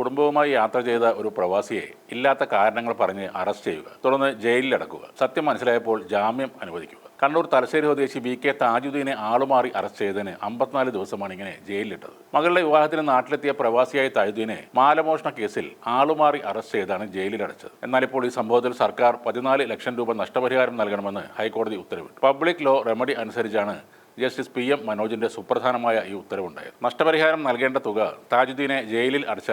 കുടുംബവുമായി യാത്ര ചെയ്ത ഒരു പ്രവാസിയെ ഇല്ലാത്ത കാരണങ്ങൾ പറഞ്ഞ് അറസ്റ്റ് ചെയ്യുക, തുടർന്ന് ജയിലിലടക്കുക. സത്യം മനസ്സിലായപ്പോൾ ജാമ്യം അനുവദിക്കുക. കണ്ണൂർ തലശ്ശേരി സ്വദേശി VK താജുദ്ദീനെ ആളുമാറി അറസ്റ്റ് ചെയ്തതിന് 54 ദിവസമാണ് ഇങ്ങനെ ജയിലിലിട്ടത്. മകളുടെ വിവാഹത്തിന് നാട്ടിലെത്തിയ പ്രവാസിയായ താജുദ്ദീനെ മാലമോഷണ കേസിൽ ആളുമാറി അറസ്റ്റ് ചെയ്താണ് ജയിലിലടച്ചത്. എന്നാൽ ഇപ്പോൾ ഈ സംഭവത്തിൽ സർക്കാർ 14 ലക്ഷം രൂപ നഷ്ടപരിഹാരം നൽകണമെന്ന് ഹൈക്കോടതി ഉത്തരവിട്ടു. പബ്ലിക് ലോ റെമഡി അനുസരിച്ചാണ് ജസ്റ്റിസ് PM മനോജിന്റെ സുപ്രധാനമായ ഈ ഉത്തരവുണ്ടായത്. നഷ്ടപരിഹാരം നൽകേണ്ട തുക താജുദ്ദീനെ ജയിലിൽ അടച്ച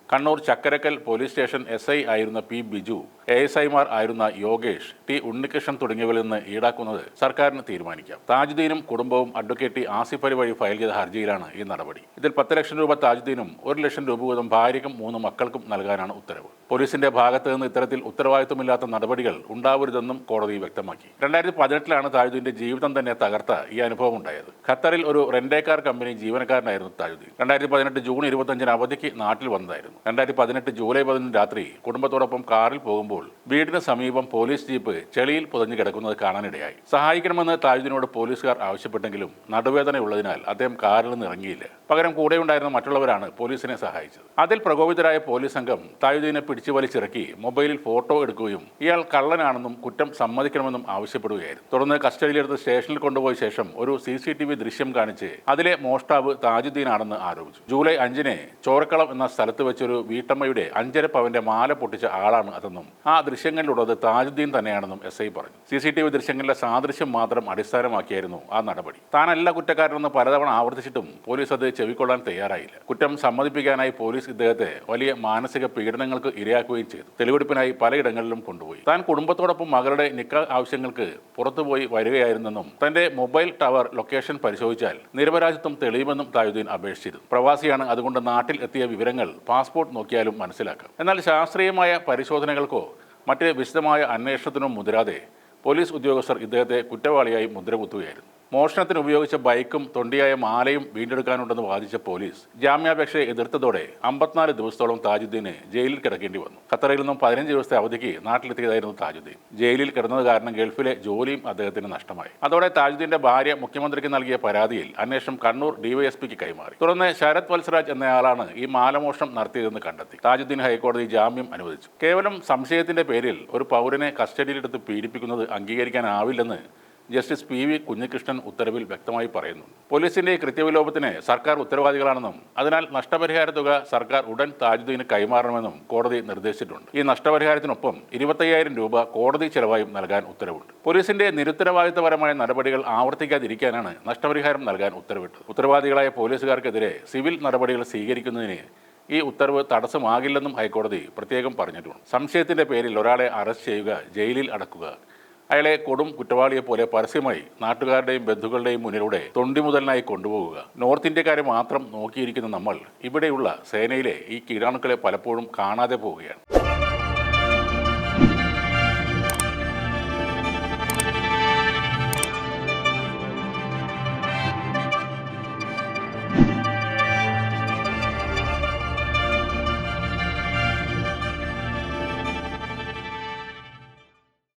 Kannur Chakkarakkal police station SI ആയിരുന്ന P ബിജു, ASIമാർ ആയിരുന്ന യോഗേഷ്, T ഉണ്ണികൃഷ്ണൻ തുടങ്ങിയവരിൽ നിന്ന് ഈടാക്കുന്നത് സർക്കാരിന് തീരുമാനിക്കാം. താജുദ്ദീനും കുടുംബവും അഡ്വക്കേറ്റ് T ആസിഫ് അലി വഴി ഫയൽ ചെയ്ത ഹർജിയിലാണ് ഈ നടപടി. ഇതിൽ 10 ലക്ഷം രൂപ താജുദ്ദീനും 1 ലക്ഷം രൂപ വീതം ഭാര്യയ്ക്കും 3 മക്കൾക്കും നൽകാനാണ് ഉത്തരവ്. പോലീസിന്റെ ഭാഗത്ത് നിന്ന് ഇത്തരത്തിൽ ഉത്തരവാദിത്വമില്ലാത്ത നടപടികൾ ഉണ്ടാവരുതെന്നും കോടതി വ്യക്തമാക്കി. 2018 താജുദ്ദീന്റെ ജീവിതം തന്നെ തകർത്ത ഈ അനുഭവം ഉണ്ടായത്. ഖത്തറിൽ ഒരു റെന്റേക്കാർ കമ്പനി ജീവനക്കാരനായിരുന്നു താജുദ്ദീൻ. 2018 ജൂൺ 25 അവധിക്ക് നാട്ടിൽ വന്നതായിരുന്നു. 2018 ജൂലൈ 10 രാത്രി കുടുംബത്തോടൊപ്പം കാറിൽ പോകുമ്പോൾ വീടിന് സമീപം പോലീസ് ജീപ്പ് ചെളിയിൽ പുതഞ്ഞു കിടക്കുന്നത് കാണാനിടയായി. സഹായിക്കണമെന്ന് താജുദ്ദീനോട് പോലീസുകാർ ആവശ്യപ്പെട്ടെങ്കിലും നടുവേദനയുള്ളതിനാൽ അദ്ദേഹം കാറിൽ നിന്ന് ഇറങ്ങിയില്ല. പകരം കൂടെയുണ്ടായിരുന്ന മറ്റുള്ളവരാണ് പോലീസിനെ സഹായിച്ചത്. അതിൽ പ്രകോപിതരായ പോലീസ് സംഘം താജുദ്ദീനെ പിടിച്ചു വലിച്ചിറക്കി മൊബൈലിൽ ഫോട്ടോ എടുക്കുകയും ഇയാൾ കള്ളനാണെന്നും കുറ്റം സമ്മതിക്കണമെന്നും ആവശ്യപ്പെടുകയായിരുന്നു. തുടർന്ന് കസ്റ്റഡിയിലെടുത്ത് സ്റ്റേഷനിൽ കൊണ്ടുപോയ ശേഷം ഒരു CCTV ദൃശ്യം കാണിച്ച് അതിലെ മോഷ്ടാവ് താജുദ്ദീനാണെന്ന് ആരോപിച്ചു. ജൂലൈ 5 ചോരക്കളം എന്ന സ്ഥലത്ത് വെച്ചൊരു വീട്ടമ്മയുടെ 5.5 പവന്റെ മാല പൊട്ടിച്ച ആളാണ് അതെന്നും ആ ദൃശ്യങ്ങളിലുള്ളത് താജുദ്ദീൻ തന്നെയാണെന്നും SI പറഞ്ഞു. CCTV ദൃശ്യങ്ങളിലെ സാദൃശ്യം മാത്രം അടിസ്ഥാനമാക്കിയായിരുന്നു ആ നടപടി. താനല്ല കുറ്റക്കാരനെന്ന് പലതവണ ആവർത്തിച്ചിട്ടും പോലീസ് അത് ചെവിക്കൊള്ളാൻ തയ്യാറായില്ല. കുറ്റം സമ്മതിപ്പിക്കാനായി പോലീസ് ഇദ്ദേഹത്തെ വലിയ മാനസിക പീഡനങ്ങൾക്ക് ഇരയാക്കുകയും ചെയ്തു. തെളിവെടുപ്പിനായി പലയിടങ്ങളിലും കൊണ്ടുപോയി. താൻ കുടുംബത്തോടൊപ്പം മകളുടെ നിക്കാഹ് ആവശ്യങ്ങൾക്ക് പുറത്തുപോയി വരികയായിരുന്നെന്നും തന്റെ മൊബൈൽ ടവർ ലൊക്കേഷൻ പരിശോധിച്ചാൽ നിരപരാധിത്വം തെളിയുമെന്നും താജുദ്ദീൻ അപേക്ഷിച്ചിരുന്നു. പ്രവാസിയാണ്, അതുകൊണ്ട് നാട്ടിൽ എത്തിയ വിവരങ്ങൾ പാസ്പോർട്ട് നോക്കിയാലും മനസ്സിലാക്കാം. എന്നാൽ ശാസ്ത്രീയമായ പരിശോധനകൾക്കോ മറ്റ് വിശദമായ അന്വേഷണത്തിനോ മുതിരാതെ പോലീസ് ഉദ്യോഗസ്ഥർ ഇദ്ദേഹത്തെ കുറ്റവാളിയായി മുദ്രകുത്തുകയായിരുന്നു. മോഷണത്തിന് ഉപയോഗിച്ച ബൈക്കും തൊണ്ടിയായ മാലയും വീണ്ടെടുക്കാനുണ്ടെന്ന് വാദിച്ച പോലീസ് ജാമ്യാപേക്ഷയെ എതിർത്തതോടെ 54 ദിവസത്തോളം താജുദ്ദീന് ജയിലിൽ കിടക്കേണ്ടി വന്നു. ഖത്തറിൽ നിന്നും 15 ദിവസത്തെ അവധിക്ക് നാട്ടിലെത്തിയതായിരുന്നു താജുദ്ദീൻ. ജയിലിൽ കിടന്നത് കാരണം ഗൾഫിലെ ജോലിയും അദ്ദേഹത്തിന് നഷ്ടമായി. അതോടെ താജുദ്ദീന്റെ ഭാര്യ മുഖ്യമന്ത്രിക്ക് നൽകിയ പരാതിയിൽ അന്വേഷണം കണ്ണൂർ DYSPക്ക് കൈമാറി. തുടർന്ന് ശരത് വത്സരാജ് എന്നയാളാണ് ഈ മാലമോഷണം നടത്തിയതെന്ന് കണ്ടെത്തി. താജുദ്ദീൻ ഹൈക്കോടതി ജാമ്യം അനുവദിച്ചു. കേവലം സംശയത്തിന്റെ പേരിൽ ഒരു പൗരനെ കസ്റ്റഡിയിലെടുത്ത് പീഡിപ്പിക്കുന്നത് അംഗീകരിക്കാനാവില്ലെന്ന് ജസ്റ്റിസ് PV കുഞ്ഞികൃഷ്ണൻ ഉത്തരവിൽ വ്യക്തമായി പറയുന്നു. പോലീസിന്റെ കൃത്യവിലോപത്തിന് സർക്കാർ ഉത്തരവാദികളാണെന്നും അതിനാൽ നഷ്ടപരിഹാര തുക സർക്കാർ ഉടൻ താജുദ്ദീന് കൈമാറണമെന്നും കോടതി നിർദ്ദേശിച്ചിട്ടുണ്ട്. ഈ നഷ്ടപരിഹാരത്തിനൊപ്പം 25,000 രൂപ കോടതി ചെലവായും നൽകാൻ ഉത്തരവുണ്ട്. പോലീസിന്റെ നിരുത്തരവാദിത്തപരമായ നടപടികൾ ആവർത്തിക്കാതിരിക്കാനാണ് നഷ്ടപരിഹാരം നൽകാൻ ഉത്തരവിട്ടത്. ഉത്തരവാദികളായ പോലീസുകാർക്കെതിരെ സിവിൽ നടപടികൾ സ്വീകരിക്കുന്നതിന് ഈ ഉത്തരവ് തടസ്സമാകില്ലെന്നും ഹൈക്കോടതി പ്രത്യേകം പറഞ്ഞിട്ടുണ്ട്. സംശയത്തിന്റെ പേരിൽ ഒരാളെ അറസ്റ്റ് ചെയ്യുക, ജയിലിൽ അടക്കുക, അയാളെ കൊടും കുറ്റവാളിയെപ്പോലെ പരസ്യമായി നാട്ടുകാരുടെയും ബന്ധുക്കളുടെയും മുന്നിലൂടെ തൊണ്ടിമുതലിനായി കൊണ്ടുപോകുക. നോർത്ത് ഇന്ത്യക്കാരെ മാത്രം നോക്കിയിരിക്കുന്ന നമ്മൾ ഇവിടെയുള്ള സേനയിലെ ഈ കീടാണുക്കളെ പലപ്പോഴും കാണാതെ പോവുകയാണ്.